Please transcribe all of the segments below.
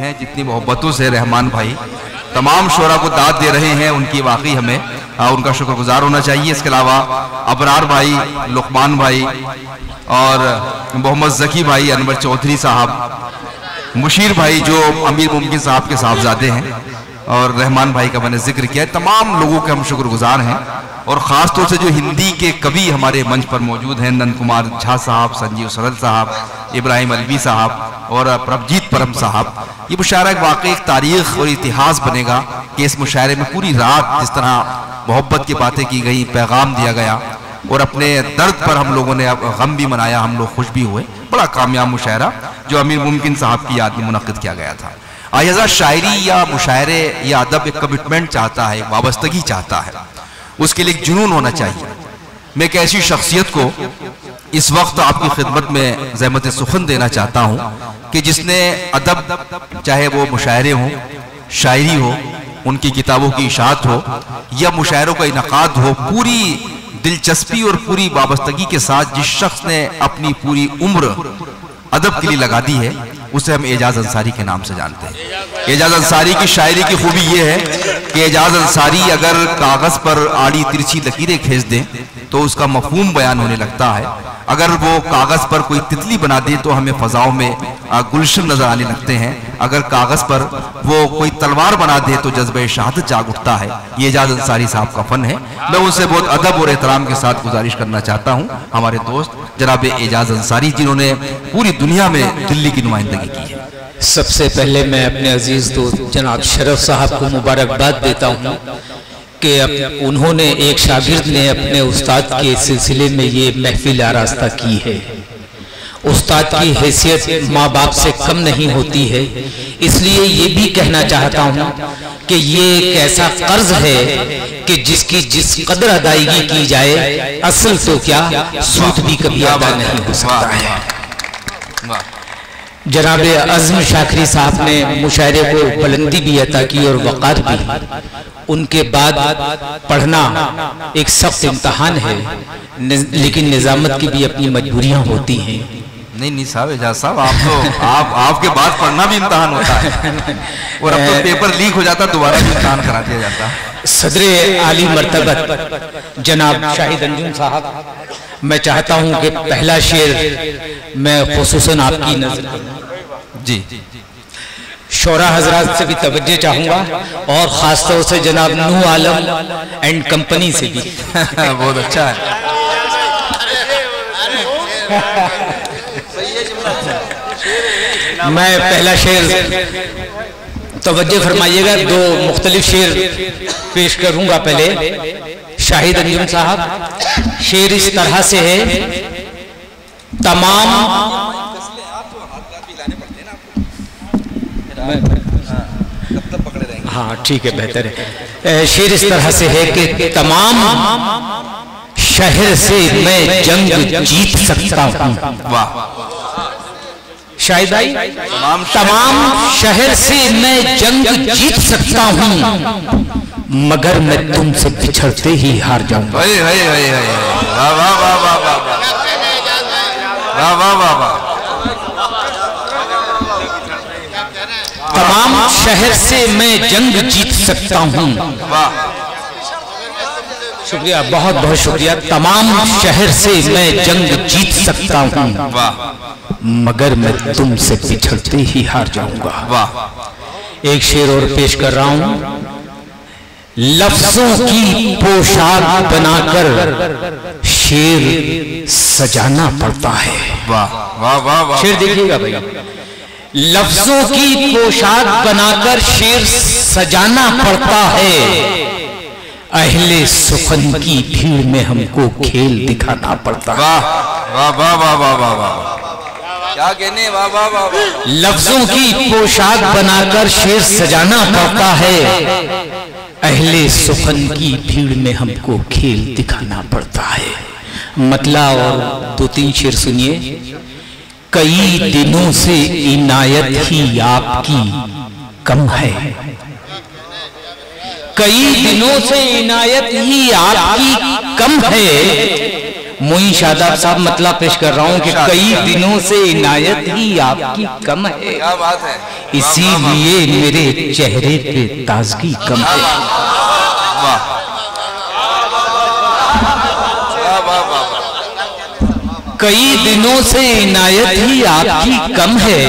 जितनी मोहब्बतों से रहमान भाई तमाम शोरा को दाद दे रहे हैं, उनकी वाकई हमें उनका शुक्रगुजार होना चाहिए। इसके अलावा अबरार भाई, लुकमान भाई और मोहम्मद जकी भाई, अनवर चौधरी साहब, मुशीर भाई जो अमीर मुमकिन साहब के साहबजादे हैं, और रहमान भाई का मैंने जिक्र किया है। तमाम लोगों के हम शुक्रगुजार हैं, और ख़ास तौर से जो हिंदी के कवि हमारे मंच पर मौजूद हैं, नंद कुमार झा साहब, संजीव सरल साहब, इब्राहिम अलवी साहब और प्रभजीत परम साहब। ये मुशायरा वाकई एक तारीख और इतिहास बनेगा कि इस मुशायरे में पूरी रात जिस तरह मोहब्बत की बातें की गई, पैगाम दिया गया, और अपने दर्द पर हम लोगों ने गम भी मनाया, हम लोग खुश भी हुए। बड़ा कामयाब मुशायरा जो अमीर मुमकिन साहब की याद में मुनक़िद किया गया था। आयज़ा शायरी या मुशायरे या अदब एक कमिटमेंट चाहता है, वाबस्तगी चाहता है, उसके लिए एक जुनून होना चाहिए। मैं एक ऐसी शख्सियत को इस वक्त आपकी खिदमत में ज़हमत सुखन देना चाहता हूँ कि जिसने अदब, चाहे वो मुशायरे हों, शायरी हो, उनकी किताबों की इशाअत हो या मुशायरों का इनकाद हो, पूरी दिलचस्पी और पूरी वाबस्तगी के साथ जिस शख्स ने अपनी पूरी उम्र अदब के लिए लगा दी है, उसे हम एजाज अंसारी के नाम से जानते हैं। एजाज अंसारी की शायरी की खूबी यह है कि एजाज अंसारी अगर कागज पर आड़ी तिरछी लकीरें खींच दें तो उसका मफहूम बयान होने लगता है। अगर वो कागज पर कोई तितली बना दे तो हमें फजाओं में गुलशन नजर आने लगते हैं। अगर कागज पर वो कोई तलवार बना दे तो जज्बे शहादत जाग उठता है। ये एजाज अंसारी साहब का फन है। मैं उनसे बहुत अदब और एहतराम के साथ गुजारिश करना चाहता हूँ, हमारे दोस्त जनाब एजाज अंसारी, जिन्होंने पूरी दुनिया में दिल्ली की नुमाइंदगी की है। सबसे पहले मैं अपने अजीज दोस्त जनाब शरफ साहब को मुबारकबाद देता हूँ कि उन्होंने, एक शागिर्द ने अपने उस्ताद के सिलसिले में ये महफिल आरास्ता की है। उस्ताद की हैसियत माँ बाप से कम नहीं होती है, इसलिए ये भी कहना चाहता हूँ कि ये एक ऐसा कर्ज है कि जिसकी जिस कदर अदायगी की जाए, असल तो क्या सूद भी कभी अदा नहीं हो सकता है। जनाब अज़्म शाखरी साहब ने मुशायरे को बुलंदी भी अता की और वक़ार भी। उनके बाद पढ़ना एक सख्त इम्तहान है, लेकिन निज़ामत की भी अपनी मजबूरियां होती हैं। नहीं साहब, एजाज साहब, आप तो आपके बाद पढ़ना भी इम्तहान होता है, और अब तो पेपर लीक हो जाता, दोबारा भी इम्तहान करा दिया जाता। सदरे आली मर्तबत जनाब शाहिद अंजुम साहब, मैं चाहता हूं कि पहला शेर मैं खुसूसन आपकी नजर जी शोरा हजरात से भी तवज्जो चाहूंगा, और खासतौर से जनाब नू आलम एंड कंपनी से भी। बहुत अच्छा है। मैं पहला शेर तवज्जो फरमाइएगा, दो मुख्तलिफ शेर पेश करूंगा। पहले शाहिद अंजुम साहब, शेर इस तरह से है, तमाम हाँ ठीक है, बेहतर है। शेर इस तरह से है कि तमाम शहर से मैं जंग जीत सकता हूँ। वाह, शायद आई, तमाम शहर से मैं जंग जीत सकता हूँ, मगर मैं तुमसे बिछड़ते ही हार जाऊंगा। वाह वाह वाह वाह वाह वाह वाह वाह वाह। तमाम शहर से मैं जंग जीत सकता हूँ। शुक्रिया, बहुत बहुत शुक्रिया। तमाम शहर से मैं जंग जीत सकता हूँ, मगर मैं तुमसे बिछड़ते ही हार जाऊंगा। वाह। एक शेर और पेश कर रहा हूँ। लफ्जों की पोशाक बनाकर शेर सजाना पड़ता है। वाह वाह वाह वाह। शेर देखिएगा भैया, लफ्जों की पोशाक बनाकर शेर सजाना पड़ता है, अहले सुखन की भीड़ में हमको खेल दिखाना पड़ता है। वाह वाह वाह वाह वाह वाह वाह, क्या कहने, वाह वाह वाह वाह। लफ्जों की पोशाक बनाकर शेर सजाना पड़ता है। अहले सुखन की भीड़ में हमको खेल दिखाना पड़ता है। मतला और 2-3 शेर सुनिए। कई दिनों से इनायत ही आपकी कम है, कई दिनों से इनायत ही आपकी कम है। मोइन शादाब साहब मतलब पेश कर रहा हूं कि कई दिनों से इनायत ही आपकी कम है, क्या बात है, इसीलिए मेरे चेहरे पे ताजगी कम है। वाह वाह वाह, कई दिनों से इनायत ही आपकी कम है,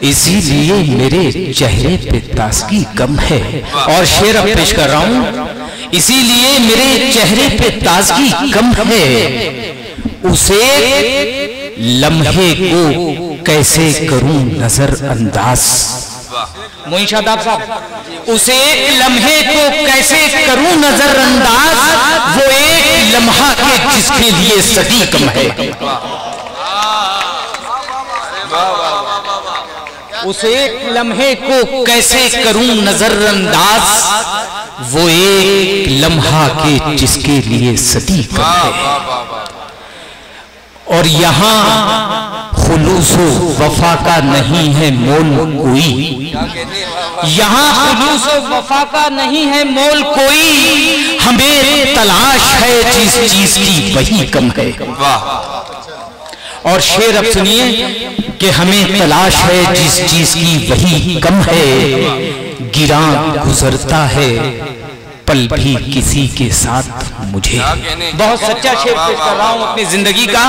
इसीलिए मेरे चेहरे पे ताजगी कम है। और शेर अब पेश कर रहा हूं। इसीलिए मेरे चेहरे पे ताजगी कम है, उसे लम्हे को कैसे करूं नजरअंदाज। मोइन शादाब साहब, उसे एक लम्हे को कैसे करूं नजरअंदाज, वो एक लम्हा के जिसके लिए सदी कम है। उसे एक लम्हे को कैसे करूं नजरअंदाज, वो एक लम्हा के जिसके लिए सदी कम है। और यहाँ खुलूसो वफा का नहीं है मोल कोई, यहाँ खुलूसो वफा का नहीं है मोल कोई, हमें तलाश है जिस चीज की वही कम है। और शेर अब सुनिए कि हमें तलाश है जिस चीज की वही कम है, गिरा गुजरता है पल भी किसी के साथ मुझे। बहुत सच्चा शेर पेश कर रहा हूं अपनी जिंदगी का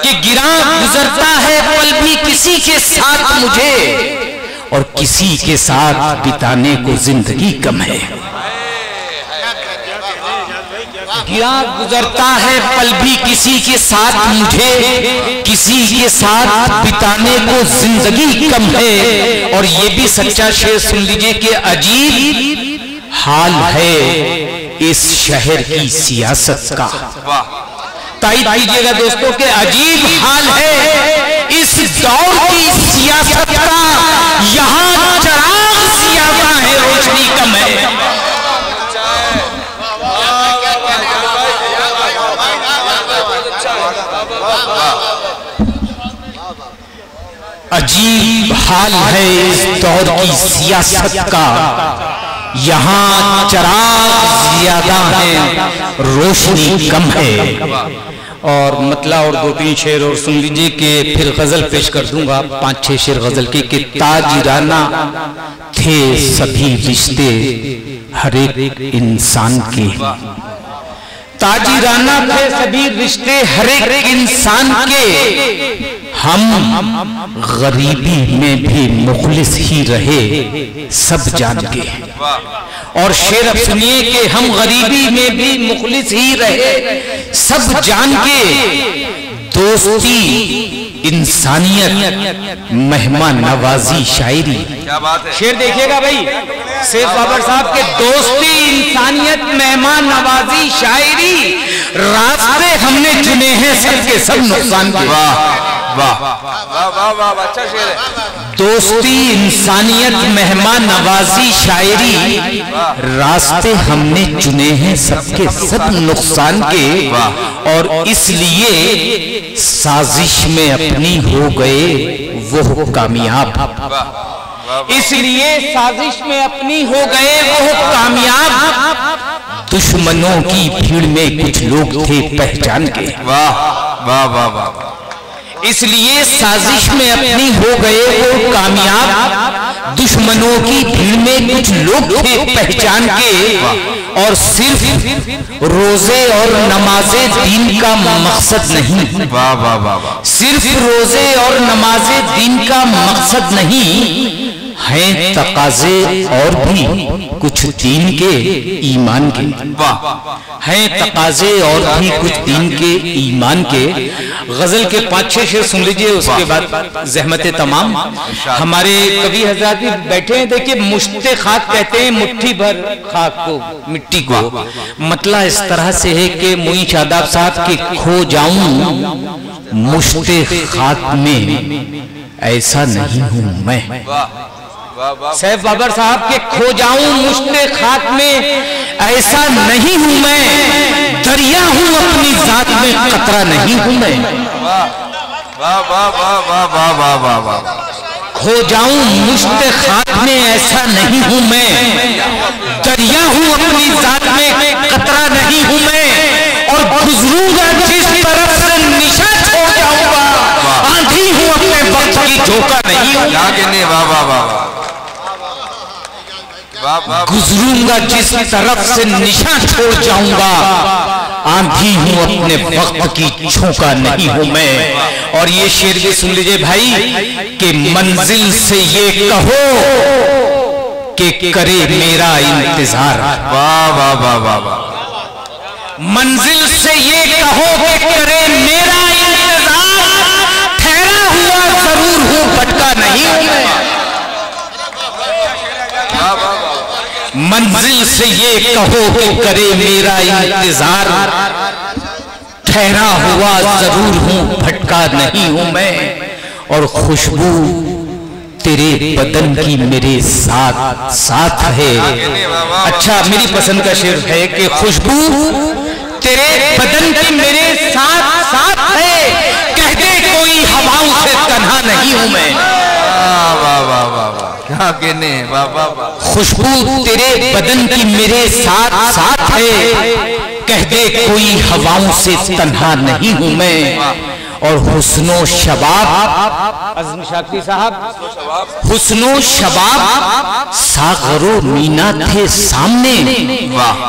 कि गिरा गुजरता है पल भी किसी के साथ मुझे, और किसी के साथ बिताने को जिंदगी कम है। गिरा गुजरता है पल भी किसी के साथ मुझे, किसी के साथ बिताने को जिंदगी कम है। और ये भी सच्चा शेर सुन लीजिए कि अजीब हाल है इस शहर की सियासत का। ताईद कीजिएगा दोस्तों के अजीब हाल है इस दौर की सियासत का, यहाँ चराग ज्यादा है रोशनी कम है। अजीब हाल है इस दौर की सियासत का, यहाँ चराग ज्यादा है रोशनी कम है। और मतला और 2-3 शेर और सुन लीजिए कि फिर गजल पेश कर दूंगा 5-6 शेर गजल के कि ताजिराना थे सभी रिश्ते हर एक इंसान के, ताजिराना थे सभी रिश्ते हर एक इंसान के, हम गरीबी में भी मुखलिस ही रहे सब जान के। और शेर अब सुनिए कि हम गरीबी में भी मुखलिस ही रहे सब जान के, दोस्ती इंसानियत मेहमान नवाजी शायरी। क्या बात है, शेर देखिएगा भाई शेख बाबर साहब के, दोस्ती इंसानियत मेहमान नवाजी शायरी, रास्ते हमने चुने हैं सबके सब नुकसान के। वाह वाह वाह वाह, अच्छा शेर है। दोस्ती इंसानियत मेहमान नवाजी शायरी, रास्ते हमने चुने हैं सबके सब नुकसान के, और इसलिए साजिश में अपनी हो गए वो कामयाब, इसलिए साजिश में अपनी हो गए वो कामयाब, दुश्मनों की भीड़ में कुछ लोग थे पहचान के। वाह वाह वाह वाह, इसलिए साजिश में अपनी हो गए वो कामयाब, दुश्मनों की भीड़ में कुछ लोग थे पहचान के, और सिर्फ रोजे और नमाजे दीन का मकसद नहीं। वाह वाह वाह वाह, सिर्फ रोजे और नमाजे दीन का मकसद नहीं, हैं तकाजे और भी कुछ दीन के ईमान के, हैं तकाजे और भी कुछ दीन के ईमान के। गजल के 5-6 शेर सुन लीजिए, उसके बाद ज़हमत तमाम। हमारे कवि हजरात भी बैठे हैं, देखिए मुश्ते खाक कहते हैं मुट्ठी भर खाक को, मिट्टी को। मतलब इस तरह से है कि मोइन शादाब साहब के खो जाऊं मुश्ते खाक में ऐसा नहीं हूं मैं। सैफ बाबर साहब के खो जाऊं मुश्ते खाक में ऐसा नहीं हूं मैं, दरिया हूं अपनी जात में कतरा नहीं हूं मैं। खो जाऊं मुश्ते खाक में ऐसा नहीं हूं मैं, दरिया हूं अपनी जात में कतरा नहीं हूं मैं। और गुजरूंगा जिस तरफ से निशा छोड़ जाऊंगा, आंधी हूं अपने वक्त की झोंका नहीं हूं। गुजरूंगा जिस तरफ से निशा छोड़ जाऊंगा, आंधी हूं अपने वक्त की झोंका नहीं हूं मैं। और ये शेर भी सुन लीजिए भाई कि मंजिल से ये कहो कि करे मेरा इंतजार। वाह वाह वाह वाह वाह। मंजिल से ये कहो कि करे मेरा इंतजार, ठहरा हुआ जरूर हूं भटका नहीं हूं मैं। मंजिल से ये कहो कि करे मेरा इंतजार, ठहरा हुआ जरूर हूं भटका नहीं हूं मैं। और खुशबू तेरे बदन की मेरे साथ साथ है। अच्छा, मेरी पसंद का शेर है कि खुशबू तेरे बदन की मेरे साथ साथ है, कह दे कोई हवाओं से तन्हा नहीं हूं मैं। वाह वाह वाह वाह, क्या कहने, वाह वाह वाह। खुशबू तेरे बदन की मेरे साथ साथ है, कह दे कोई हवाओं से तन्हा नहीं हूं मैं। और हुस्नो शबाब, अज़म शाक्री साहब, हुस्नो शबाब सागरो मीना थे सामने,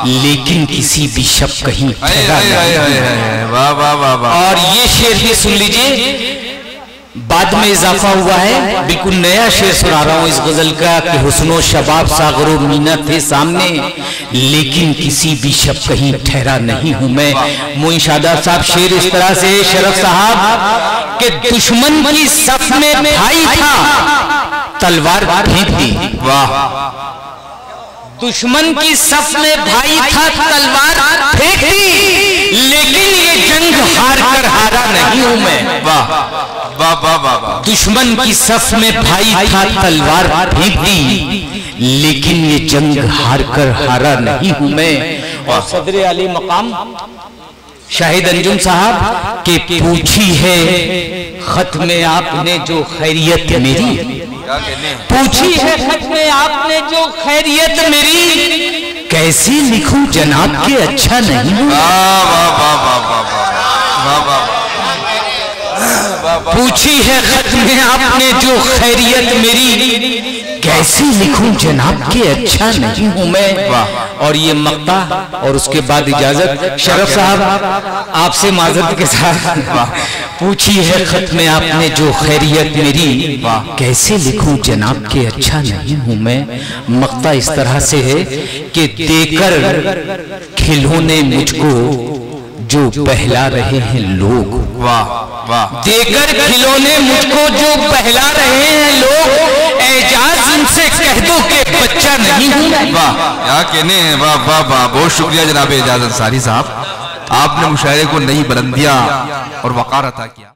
लेकिन किसी भी शब कहीं ठहरा नहीं। वाह वाह वाह वाह। और ये शेर भी सुन लीजिए, बाद में इजाफा हुआ है, बिल्कुल नया शेर सुना रहा हूं इस गजल का कि हुस्नो शबाब सागरो मीना थे सामने, लेकिन किसी भी शब कहीं ठहरा नहीं हूं मैं। मोइन शादाब साहब शेर इस तरह से शरफ साहब के दुश्मन की सफ में भाई था तलवार फेंक दी। वाह। दुश्मन की सफ में भाई था तलवार फेंक दी, लेकिन ये जंग हार कर हारा नहीं हूं मैं। वाह वाह वाह वाह। दुश्मन की सफ में भाई था तलवार फेंक दी, लेकिन ये जंग हार कर हारा नहीं हूं मैं। और सदर आली मकाम शाहिद अंजुम साहब के पूछी है खत में आपने जो खैरियत मेरी, पूछी है खत में आपने जो खैरियत मेरी, कैसे लिखूं जनाब के अच्छा नहीं हूं। पूछी है खत में आपने जो खैरियत मेरी, कैसे लिखूं जनाब के अच्छा नहीं हूं मैं। और ये मक्ता और उसके बाद इजाजत। शरफ साहब आपसे माजरत के साथ, पूछी है खत में आपने जो खैरियत मेरी, कैसे लिखूं जनाब के अच्छा नहीं हूं मैं। मक्ता इस तरह से है कि देकर खिलौने मुझको जो बहला रहे हैं लोग। वाह वाह। देकर खिलौने मुझको जो बहला रहे हैं लोग, एजाज इनसे कह दो कि बच्चा नहीं हूं। वाह, क्या कहने हैं, वाह वाह वाह। बहुत शुक्रिया जनाब एजाज अंसारी साहब, आपने मुशायरे को नई बुलंदियां और वकार अता किया।